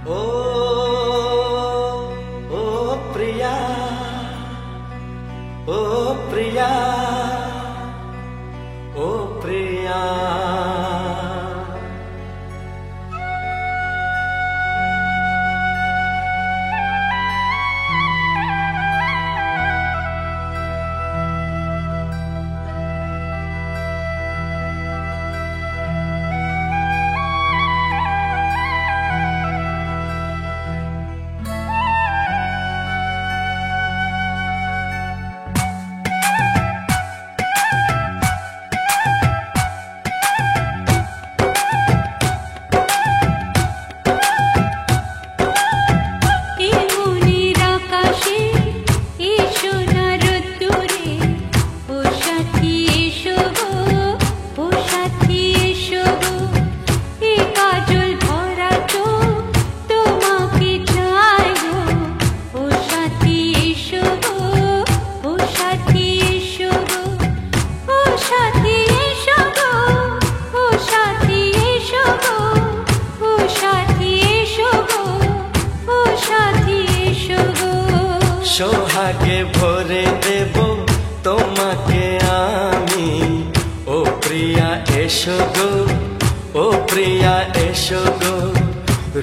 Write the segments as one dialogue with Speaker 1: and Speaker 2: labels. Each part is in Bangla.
Speaker 1: ओ ओ प्रिया, ओ प्रिया, ओ प्रिया। সোহাগে ভরে দেব তোমাকে আমি, ও প্রিয়া এসো গো, ও প্রিয়া এসো গো।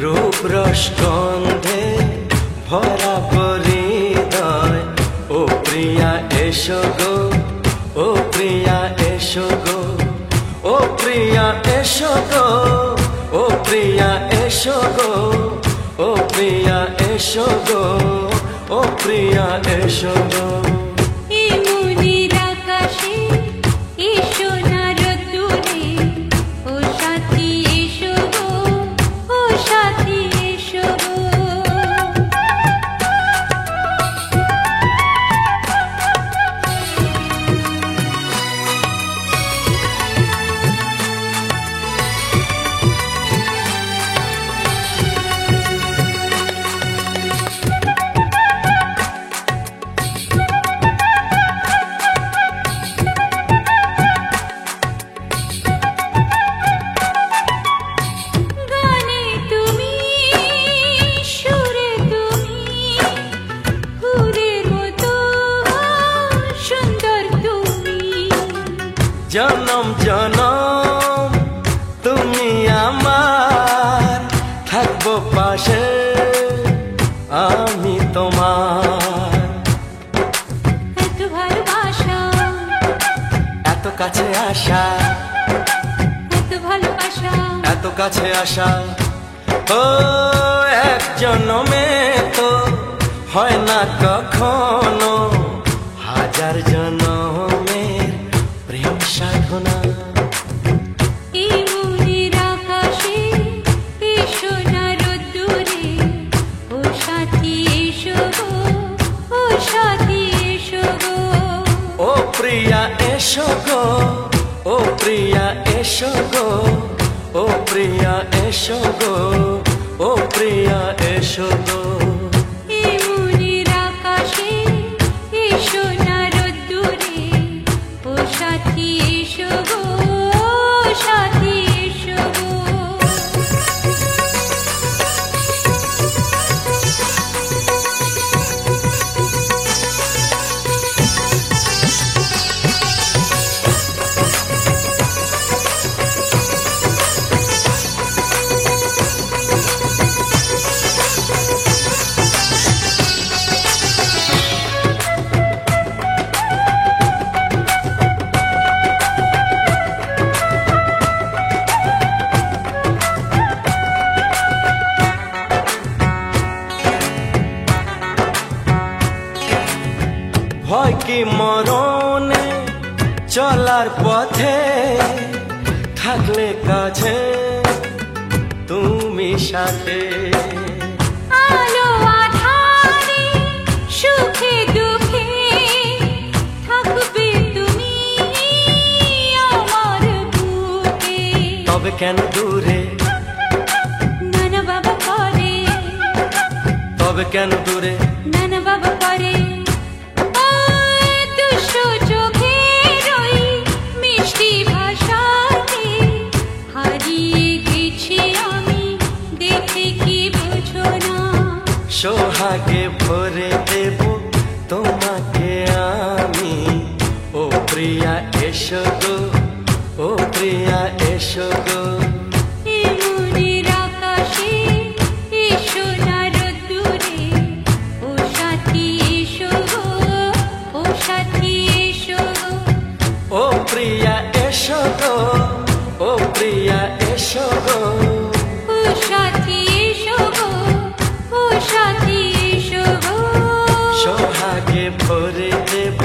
Speaker 1: রূপ রস গন্ধে ভরা হৃদয়, ও প্রিয়া এসো গো, ও প্রিয়া এসো গো, ও প্রিয়া এসো গো, ও প্রিয়া এসো গো, ও প্রিয়া এসো গো, ও প্রিয়া এসো গো। জনম জনম তুমি আমার, থাকবো পাশে আমি তোমার।
Speaker 2: এত ভালোবাসা,
Speaker 1: এত কাছে আসা,
Speaker 2: এত ভালোবাসা,
Speaker 1: এত কাছে আসা। ও এক জন্মে তো হয় না কখনো, হাজার জন্মের প্রেম সাধনা।
Speaker 2: এই মনের আকাশে এসো না রোদ্দুরে, ও সাথী এসো গো, ও সাথী এসো গো।
Speaker 1: ও প্রিয়া এসো গো, ও প্রিয়া এসো গো, ও প্রিয়া এসো গো, ও প্রিয়া এসো গো।
Speaker 2: এই মনের আকাশে এসো না রোদ্দুরে, ও সাথী এসো গো, ও সাথী এসো গো।
Speaker 1: ভয় কি মরণে চলার পথে, থাকলে কাছে তুমি সাথে।
Speaker 2: আলো আঁধারে সুখে দুঃখে থাকবে তুমি আমার বুকে।
Speaker 1: তবে কেন দূরে,
Speaker 2: নানা বাবা করে,
Speaker 1: তবে কেন দূরে,
Speaker 2: নানা বাবা করে। দুশো চোখের ওই মিষ্টি ভাষাতে হারিয়ে গেছি আমি, দেখে কি বুঝো না।
Speaker 1: সোহাগে ভরে দেব তোমাকে আমি, ও প্রিয়া এসো গো, ও প্রিয়া এসো গো।
Speaker 2: এই মনের আকাশে এসো না রোদ্দুরে, ও সাথী এসো গো, ও সাথী এসো গো।
Speaker 1: ও প্রিয়া এসো গো, ও প্রিয়া এসো গো।
Speaker 2: ও সাথী এসো গো, ও সাথী এসো গো।
Speaker 1: সোহাগে ভরে দেব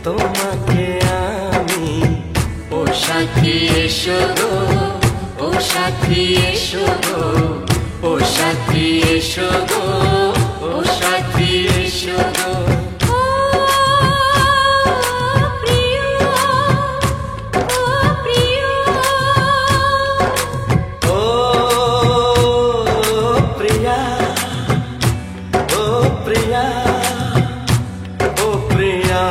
Speaker 1: তোমাকে আমি, ও সাথী এসো গো, ও সাথী এসো গো, ও সাথী এসো গো, ও সাথী এসো গো।
Speaker 2: ও প্রিয়, ও প্রিয়,
Speaker 1: ও প্রিয়া, ও প্রিয়া, ও প্রিয়া।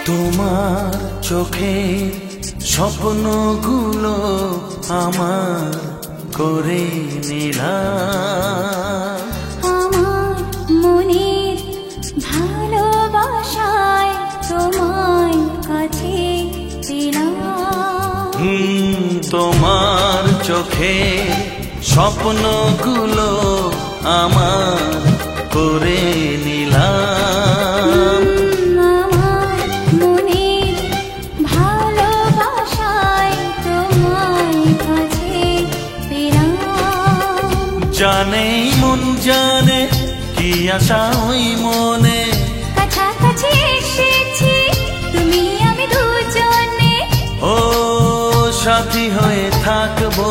Speaker 1: তোমার চোখে স্বপ্নগুলো আমার করে নিলাম,
Speaker 2: আমার মনের ভালোবাসায় তোমায় কাছে পেলাম।
Speaker 1: তোমার চোখে স্বপ্নগুলো আমার করে নিলাম।
Speaker 2: আমার মনের ভালোবাসায় তোমায় কাছে পেলাম।
Speaker 1: জানে মন জানে কি আশা ওই মনে,
Speaker 2: কাছাকাছি এসেছি তুমি আমি দুজনে।
Speaker 1: ও সাথী হয়ে থাকবো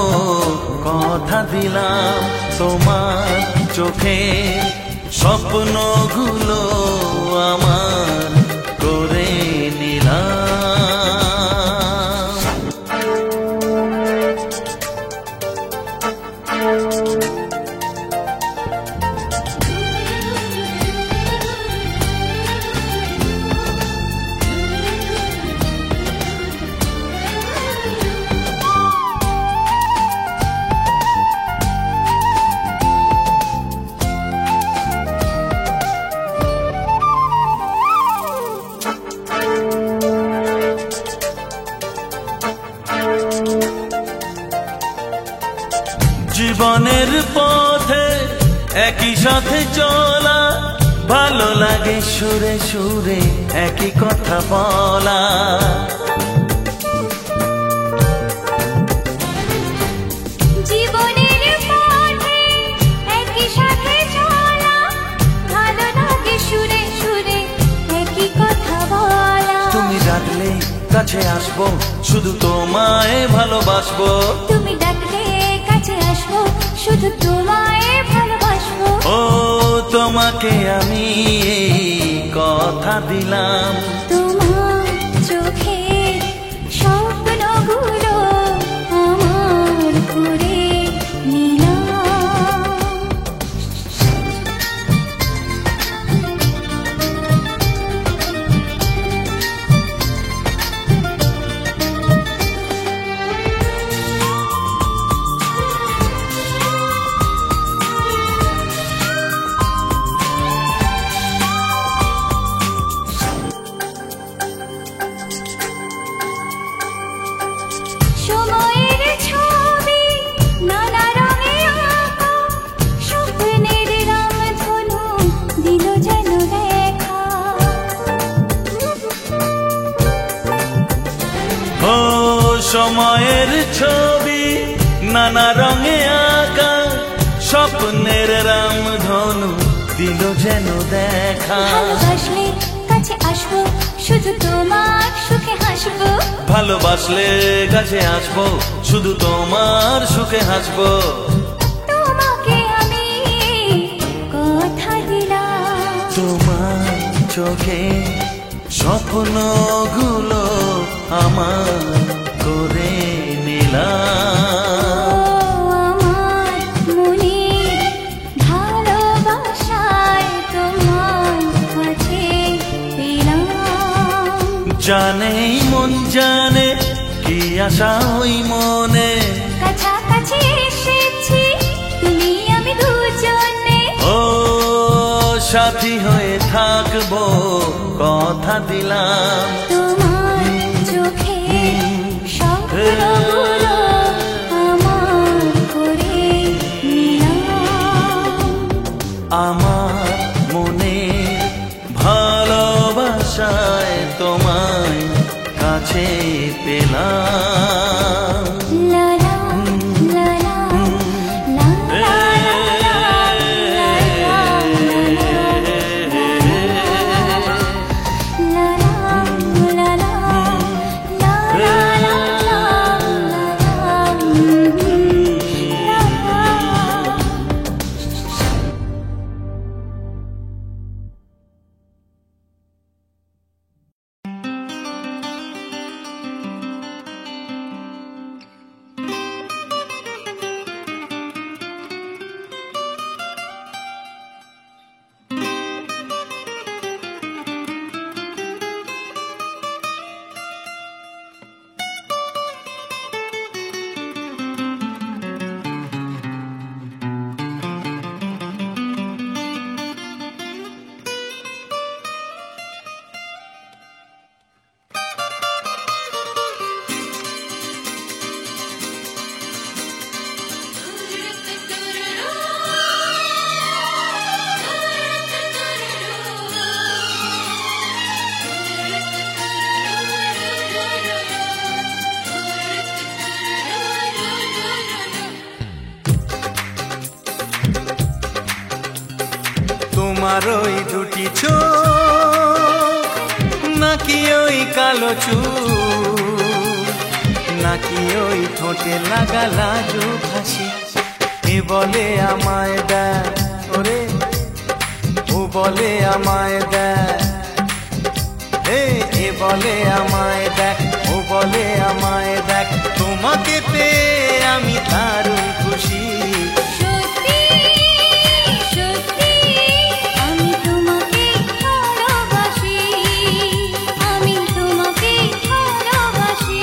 Speaker 1: কথা দিলাম। তোমার চোখে স্বপ্নগুলো আমার করে নিলাম। জীবনের পথে একই সাথে চলা, ভালো লাগে সুরে সুরে একই কথা বলা।
Speaker 2: জীবনের পথে একই সাথে চলা, ভালো লাগে সুরে সুরে একই কথা বলা।
Speaker 1: তুমি ডাকলে কাছে আসবো, শুধু তোমায় ভালোবাসবো।
Speaker 2: তুমি ডাকলে কাছে আসবো, শুধু তোমায় ভালোবাসবো।
Speaker 1: ও তোমাকে আমি এই কথা দিলাম।
Speaker 2: তোমার চোখের স্বপ্নগুলো আমার করে নিলাম।
Speaker 1: সময়ের ছবি নানা রঙে আঁকা, স্বপ্নের রামধনু দিল যেন দেখা।
Speaker 2: ভালোবাসলে কাছে আসবো, শুধু তোমার সুখে হাসবো।
Speaker 1: ভালোবাসলে কাছে আসবো, শুধু তোমার সুখে হাসবো।
Speaker 2: তোমাকে আমি কথা দিলাম,
Speaker 1: তোমার চোখে স্বপ্নগুলো আমার করে নিলাম।
Speaker 2: আমার মনে ভালোবাসায় তোমার কাছে পেলাম।
Speaker 1: জানে মন জানে কি আশা ওই মনে,
Speaker 2: কাছাকাছি এসেছি তুমি আমি দুজনে।
Speaker 1: ও সাথী হয়ে থাকবো কথা দিলাম।
Speaker 2: তোমার চোখে স্বপ্নগুলো আমার করে নিলাম।
Speaker 1: আমার মনে ভালোবাসায় তোমায় কাছে পেলাম।
Speaker 2: লা লা লা লা লা লা
Speaker 1: তোমার ওই দুটি চোখ, নাকি ওই কালো চুল, নাকি ওই ঠোঁটে লাগা লাজুক হাসি, এ বলে আমায় দেয় ওরে, ও বলে আমায় দেয়, এ বলে আমায় দেখ, ও বলে আমায় দেখ। তোমাকে পেয়ে আমি দারুণ খুশি।
Speaker 2: সত্যি সত্যি আমি তোমাকে ভালোবাসি, আমি তোমাকে ভালোবাসি।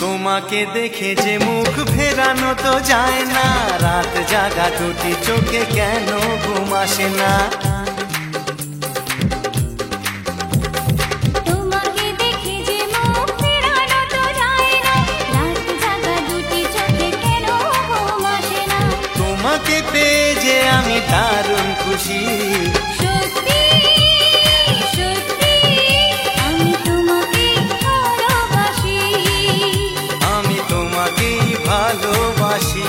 Speaker 1: তোমাকে দেখে যে মুখ ফেরানো তো যায় না, রাত জাগা দুটি চোখে কেন ঘুম আসে না।
Speaker 2: তোমাকে দেখে যে মুখ ফেরানো তো যায় না, রাত জাগা দুটি চোখে কেন ঘুম আসে না।
Speaker 1: তোমাকে পেয়ে যে আমি দারুণ খুশি।
Speaker 2: সত্যি সত্যি আমি তোমাকে ভালোবাসি,
Speaker 1: আমি তোমাকেই ভালোবাসি।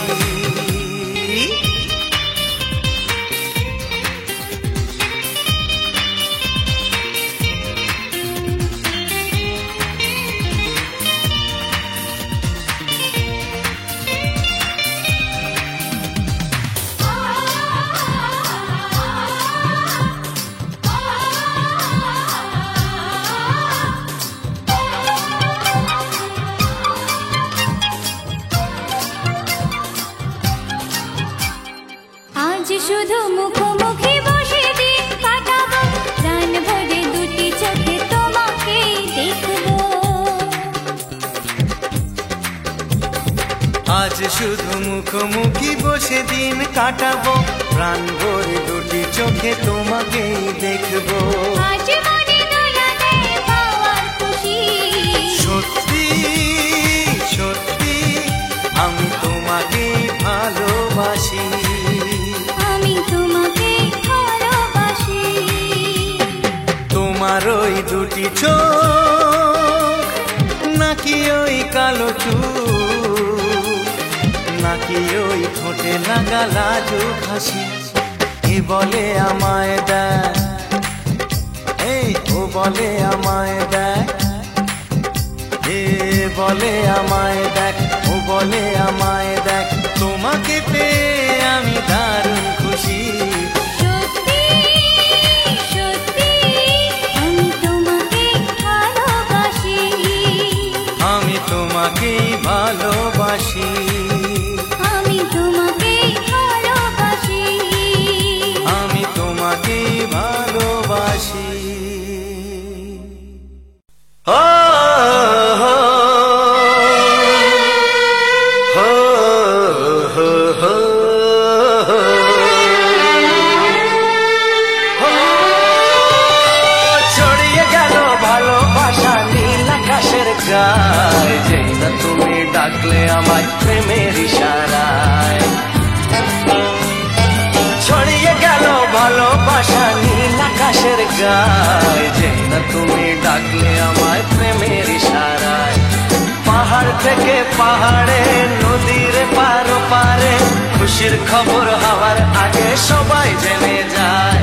Speaker 1: আজ শুধু মুখোমুখি বসে দিন কাটাবো, প্রাণ ভরে দুটি চোখে তোমাকেই দেখবো।
Speaker 2: আজ মনে দোলা দেয় পাওয়ার খুশি,
Speaker 1: সত্যি সত্যি আমি তোমাকেই ভালোবাসি,
Speaker 2: আমি তোমাকে ভালোবাসি।
Speaker 1: তোমার ওই দুটি চোখ নাকি ওই কালো চুল, নাকি ওই ঠোঁটে লাগা লাজুক হাসি, এ বলে আমায় দেখ, এই ও বলে আমায় দেখ, এ বলে আমায় দেখ, ও বলে আমায় দেখ, তোমাকে পেয়ে আমি দারুণ খুশি।
Speaker 2: সত্যি সত্যি আমি তোমাকে ভালোবাসি,
Speaker 1: আমি তোমাকেই ভালোবাসি,
Speaker 2: আমি তোমাকে ভালোবাসি,
Speaker 1: আমি তোমাকেই ভালোবাসি। ও হো হো হো হো হো, ছড়িয়ে গেল ভালোবাসা নীল আকাশের গায়ে, যেই না তুমি ডাকলে আমায় প্রেমের ইশারায়। ছড়িয়ে গেল ভালোবাসা নীল আকাশের গায়ে, যেই না তুমি ডাকলে আমায় প্রেমের ইশারায়। পাহাড় থেকে পাহাড়ে, নদীর পার পারে, খুশির খবর হওয়ার আগে সবাই জেনে যায়।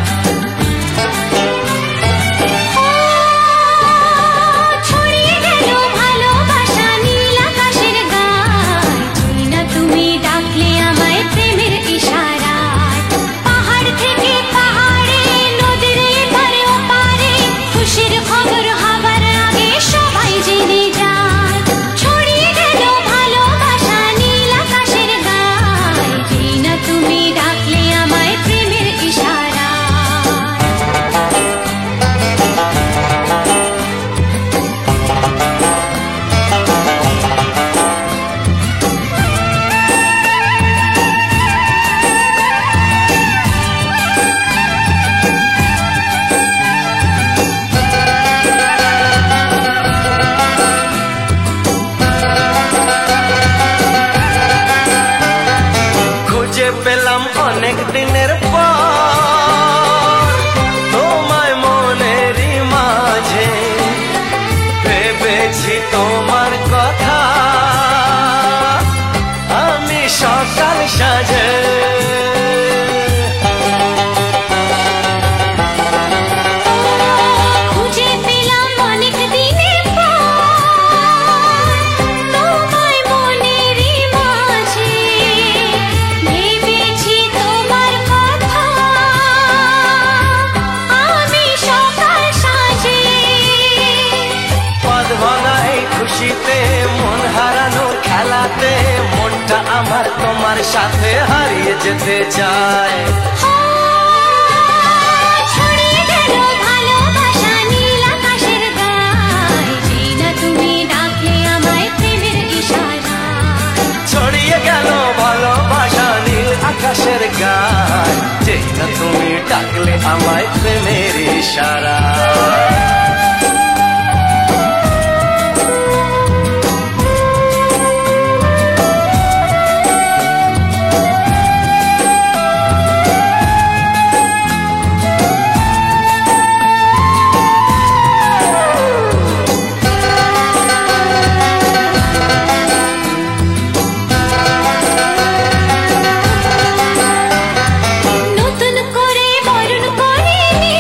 Speaker 2: ছড়িয়ে গেল ভালোবাসা নীল আকাশের গায়ে, যেই না তুমি ডাকলে আমায় প্রেমের ইশারায়। পাহাড় থেকে পাহাড়ে, নদীর এপারে ওপারে, খুশির খবর হবার আগে সবাই জেনে যায়। ছড়িয়ে গেল ভালোবাসা নীল আকাশের গায়ে, যেই না তুমি ডাকলে আমায় প্রেমের ইশারায়।
Speaker 1: খুঁজে পেলাম অনেক দিনের পর তোমায় মনেরই মাঝে, ভেবেছি তোমার কথা আমি সকাল সাজে।
Speaker 2: খুঁজে পেলাম অনেক দিনের পর তোমায় মনেরই মাঝে, ভেবেছি তোমার কথা আমি সকাল সাজে।
Speaker 1: পদ ভাঙা এই খুশিতে, মন হারানোর খেলাতে, মনটা আমার তোমার সাথে হারিয়ে যেতে চায়।
Speaker 2: ছড়িয়ে গেল ভালোবাসা নীল আকাশের গায়ে, যেই না তুমি ডাকলে আমায় প্রেমের ইশারায়।
Speaker 1: ছড়িয়ে গেল ভালোবাসা নীল আকাশের গায়, যেই না তুমি ডাকলে আমায় প্রেমের ইশারা।
Speaker 2: নতুন করে বরণ করে নি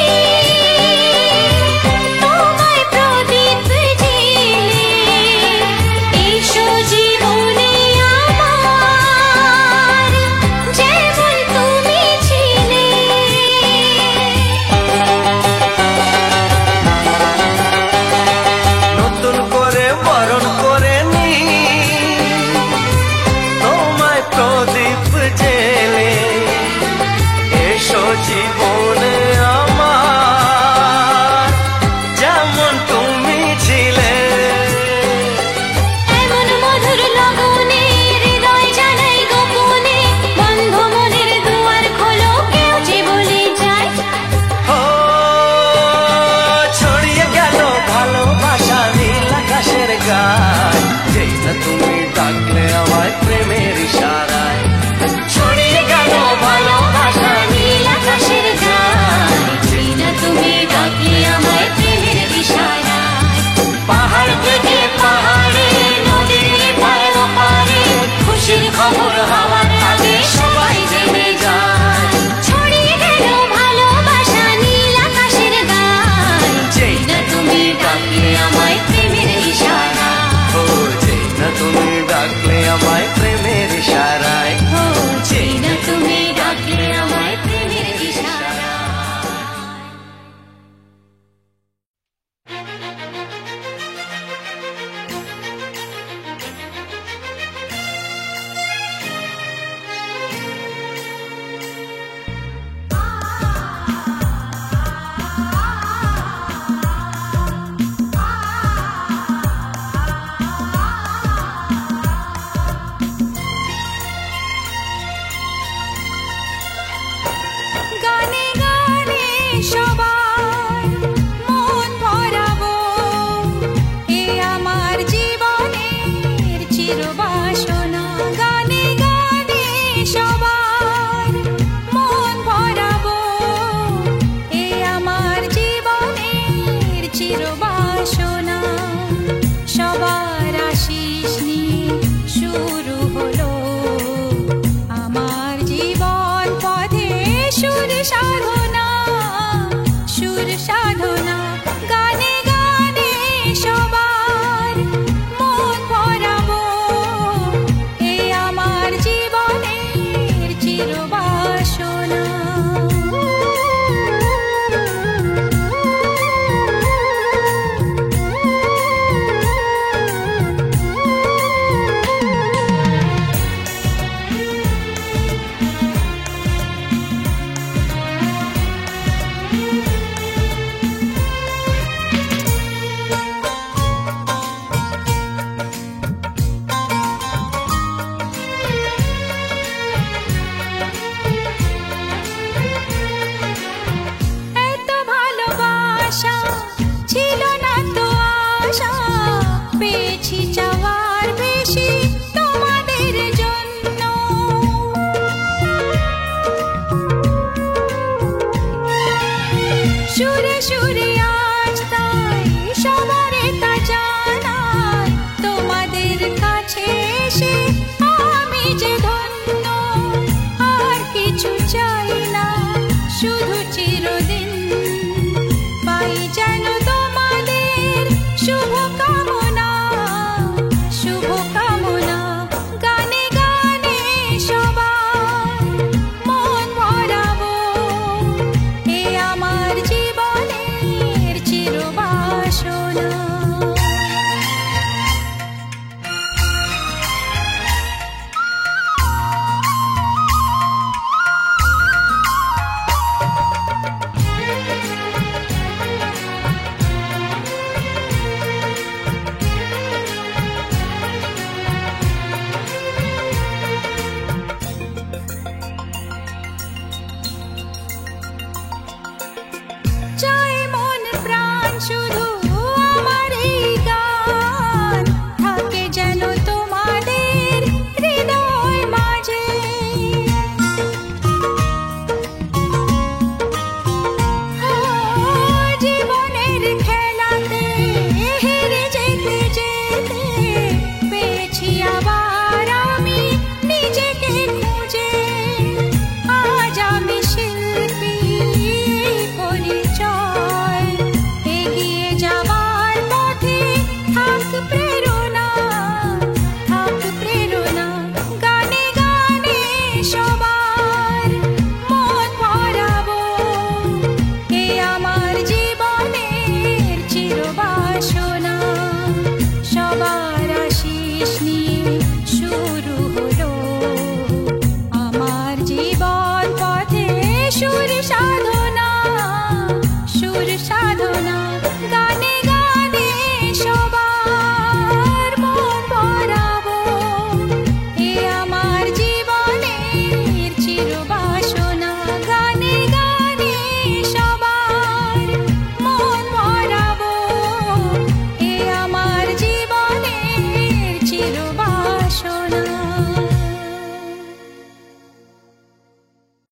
Speaker 1: যায়, যেই না তুমি ডাকলে আমায় প্রেমের ইশারায়। ছড়িয়ে গেল ভালোবাসা নীল আকাশের গায়,
Speaker 2: যেই না তুমি ডাকলে আমায় প্রেমের ইশারায়।
Speaker 1: পাহাড় থেকে পাহাড়ে নদীর পার পারে খুশির খবর হওয়ার আগে সবাই জেনে যায়।
Speaker 2: ছড়িয়ে গেল ভালোবাসা নীল আকাশের গায়,
Speaker 1: যেই
Speaker 2: না তুমি ডাকলে আমায় প্রেমের ইশারায়।
Speaker 1: ও যেই না তুমি ডাকলে আমায় প্রেমের ইশারায়।
Speaker 2: ও যেই না তুমি ডাকলে আমায় প্রেমের ইশারায়। গানে গানে সবার মন ভরাবো, এ আমার জীবনের চিরবাসনা। গানে গানে সবার মন ভরাবো, এ আমার জীবনের চিরবাসনা। সবার আশিস নিয়ে শুরু হলো আমার জীবন পথে সুর সাধনা, সুর সাধনা। গানে গানে সবার মন ভরাবো, এ আমার জীবনের চিরবাসনা। এত ভালোবাসা ছিল না তো আশা, পেয়েছি চাওয়ার বেশি তোমাদের জন্য। সুরে সুরে আজ তাই সবারে তা জানাই, তোমাদের কাছে এসে আমি যে ধন্য। আর কিছু চাই না, শুধু চিরদিন পাই যেন তোমাদের শুভ কামনা, শুভ কামনা। গানে গানে সবার মন ভরাবো, এ আমার জীবনের চিরবাসনা। চাই মন প্রাণ শুধু আমার এই গান থাকে যেন তোমাদের হৃদয় মাঝে। ও জীবনের খেলাতে হেরে যেতে যেতে পেয়েছি আবার